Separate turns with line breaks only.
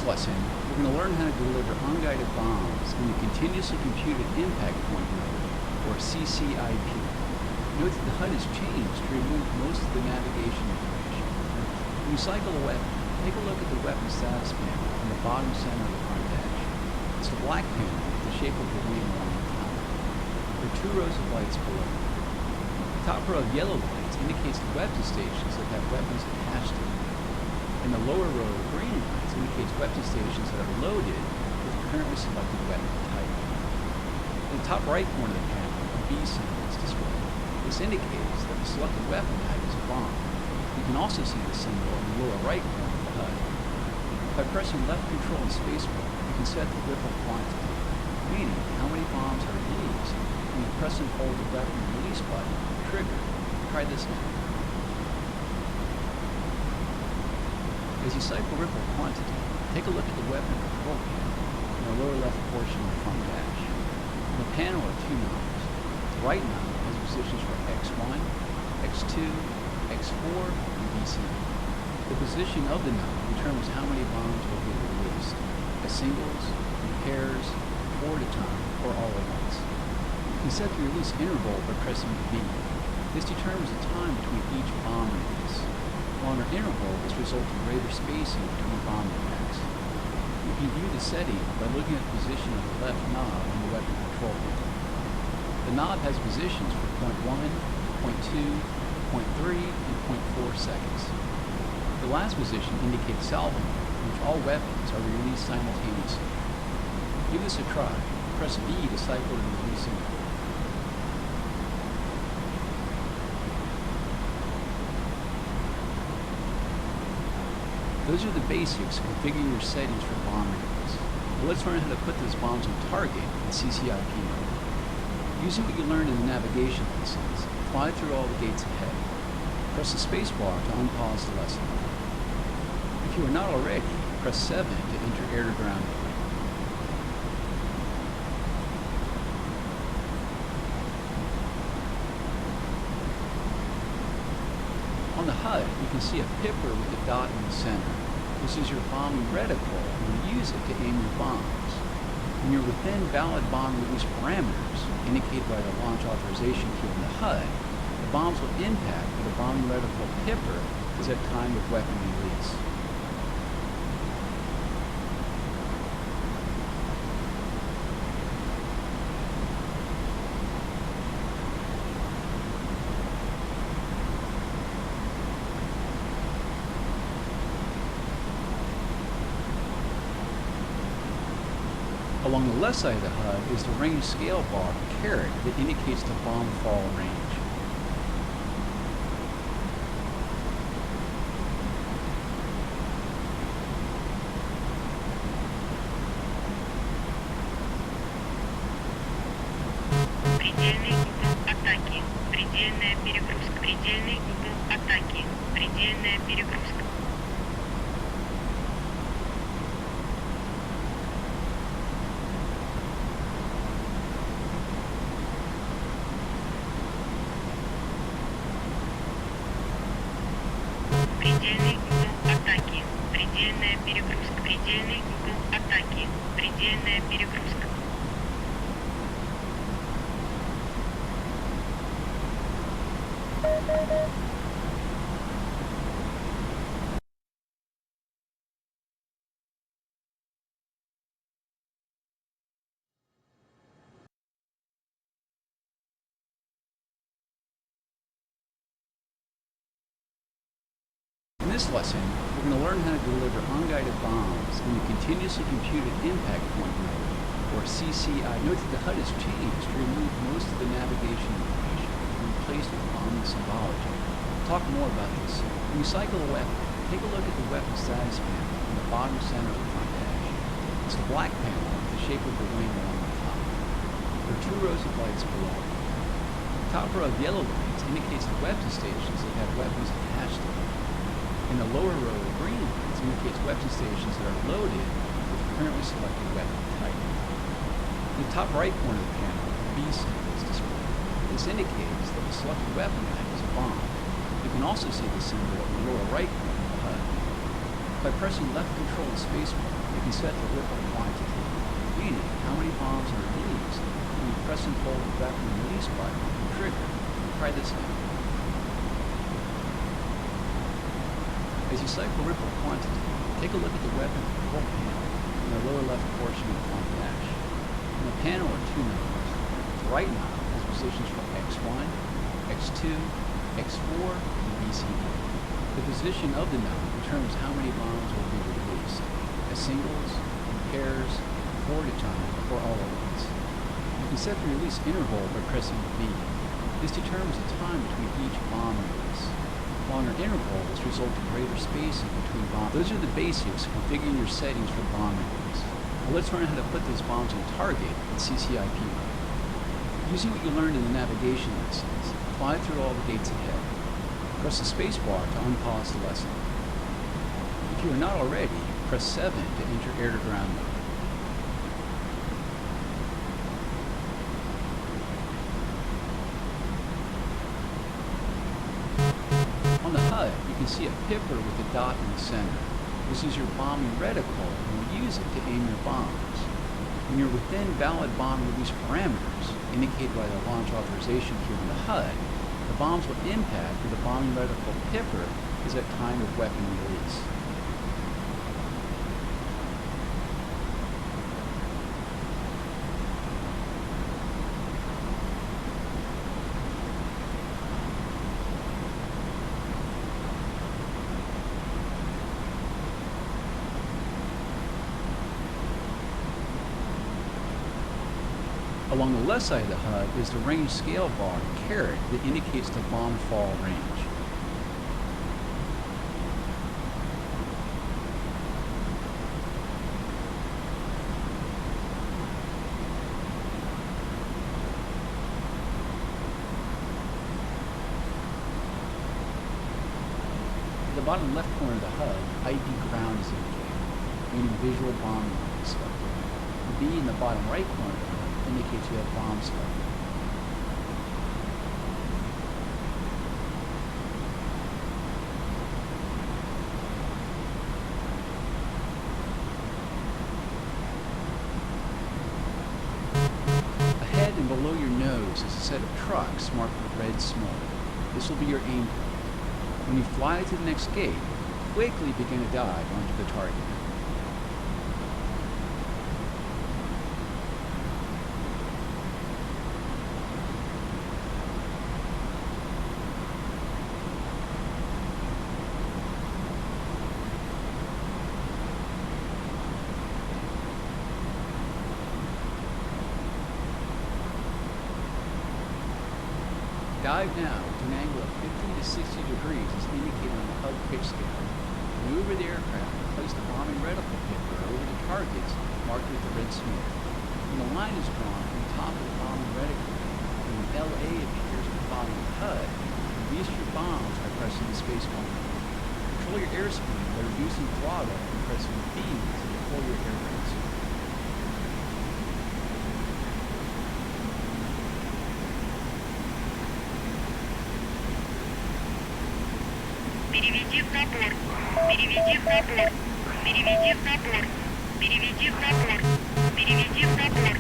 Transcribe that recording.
lesson, we're going to learn how to deliver unguided bombs in the Continuously Computed Impact Point mode, or CCIP. Note that the HUD has changed to remove most of the navigation information. When you cycle a weapon, take a look at the weapon status panel in the bottom center of the front dash. It's the black panel with the shape of a wing along the top. There are two rows of lights below. The top row of yellow lights indicates the weapon stations that have weapons attached to them. And the lower row of green lights indicates weapon stations that are loaded with the currently selected weapon type. In the top right corner of the panel, a B symbol is displayed. This indicates that the selected weapon type is a bomb. You can also see the symbol in the lower right corner of the HUD. By pressing left control and spacebar, you can set the ripple quantity, meaning how many bombs are released when you press and hold the weapon release button or trigger. Try this now. As you cycle ripple quantity, take a look at the weapon control panel in the lower left portion of the front dash. On the panel are two knobs. The right knob has positions for X1, X2, X4, and DCS. The position of the knob determines how many bombs will be released, as singles, in pairs, four at a time, or all at once. You can set the release interval by pressing V. This determines the time between each bomb release. Longer intervals result in greater spacing between bomb impacts. You can view the setting by looking at the position of the left knob on the weapon control panel. The knob has positions for 0.1, 0.2, 0.3, and 0.4 seconds. The last position indicates salvo mode, in which all weapons are released simultaneously. Give this a try. Press V to cycle the release interval. Those are the basics of configuring your settings for bomb release. But let's learn how to put those bombs on target in CCIP mode. Using what you learned in the navigation lessons, fly through all the gates ahead. Press the spacebar to unpause the lesson. If you are not already, press 7 to enter air-to-ground mode. On the HUD, you can see a pipper with a dot in the center. This is your bombing reticle, and you use it to aim your bombs. When you're within valid bomb release parameters, indicated by the launch authorization key on the HUD, the bombs will impact where the bombing reticle pipper is at time of weapon release. Along the left side of the HUD is the range scale bar caret that indicates the bomb fall range.
Предельный угол атаки. Предельная перегрузка. Предельный угол атаки. Предельная перегрузка. Предельный угол атаки. Предельная перегрузка. Предельный угол атаки. Предельная перегрузка.
In this lesson, we're going to learn how to deliver unguided bombs in the Continuously Computed Impact Point mode, or CCI. Note that the HUD has changed to remove most of the navigation information and replaced with bombing symbology. We'll talk more about this soon. When you cycle a weapon, take a look at the weapon status panel in the bottom center of the front dash. It's the black panel with the shape of the wing along the top. There are two rows of lights below. The top row of yellow lights indicates the weapon stations that have weapons attached to them. And the lower row of green lights indicates weapon stations that are loaded with the currently selected weapon type. In the top right corner of the panel, a B symbol is displayed. This indicates that the selected weapon type is a bomb. You can also see the symbol in the lower right corner of the HUD. By pressing left control and spacebar, you can set the ripple quantity, meaning how many bombs are released when you press and hold the weapon release button on the trigger. Try this now. As you cycle ripple quantity, take a look at the weapon control panel in the lower left portion of the front dash. In the panel are two numbers. The right knob has positions for X1, X2, X4, and BCD. The position of the knob determines how many bombs will be released, as singles, in pairs, 4 at a time, or all at once. You can set the release interval by pressing B. This determines the time between each bomb release. Longer intervals result in greater spacing between bombs. Those are the basics of configuring your settings for bomb release. Now let's learn how to put those bombs on target in CCIP mode. Using what you learned in the navigation lessons, fly through all the gates ahead. Press the space bar to unpause the lesson. If you are not already, press 7 to enter air-to-ground mode. On the HUD, you can see a pipper with a dot in the center. This is your bombing reticle, and you use it to aim your bombs. When you're within valid bomb release parameters, indicated by the launch authorization key on the HUD, the bombs will impact where the bombing reticle pipper is at time of weapon release. Along the left side of the HUD is the range scale bar, caret, that indicates the bomb fall range. At the bottom left corner of the HUD, ID ground is indicated, meaning visual bomb is selected. The B in the bottom right corner of the HUD indicates you have bombs selected. Ahead and below your nose is a set of trucks marked with red smoke. This will be your aim point. When you fly to the next gate, quickly begin a dive onto the target. Dive now to an angle of 50 to 60 degrees as indicated on the HUD pitch scale. Maneuver the aircraft and place the bombing reticle pipper over the targets marked with the red smoke. When the line is drawn from the top of the bombing reticle and when LA appears at the bottom of the HUD, release your bombs by pressing the space bar. Control your airspeed by reducing throttle and pressing B to deploy your air brakes.
Переведи в набор. Переведи в набор. Переведи в набор. Переведи в набор. Переведи в набор.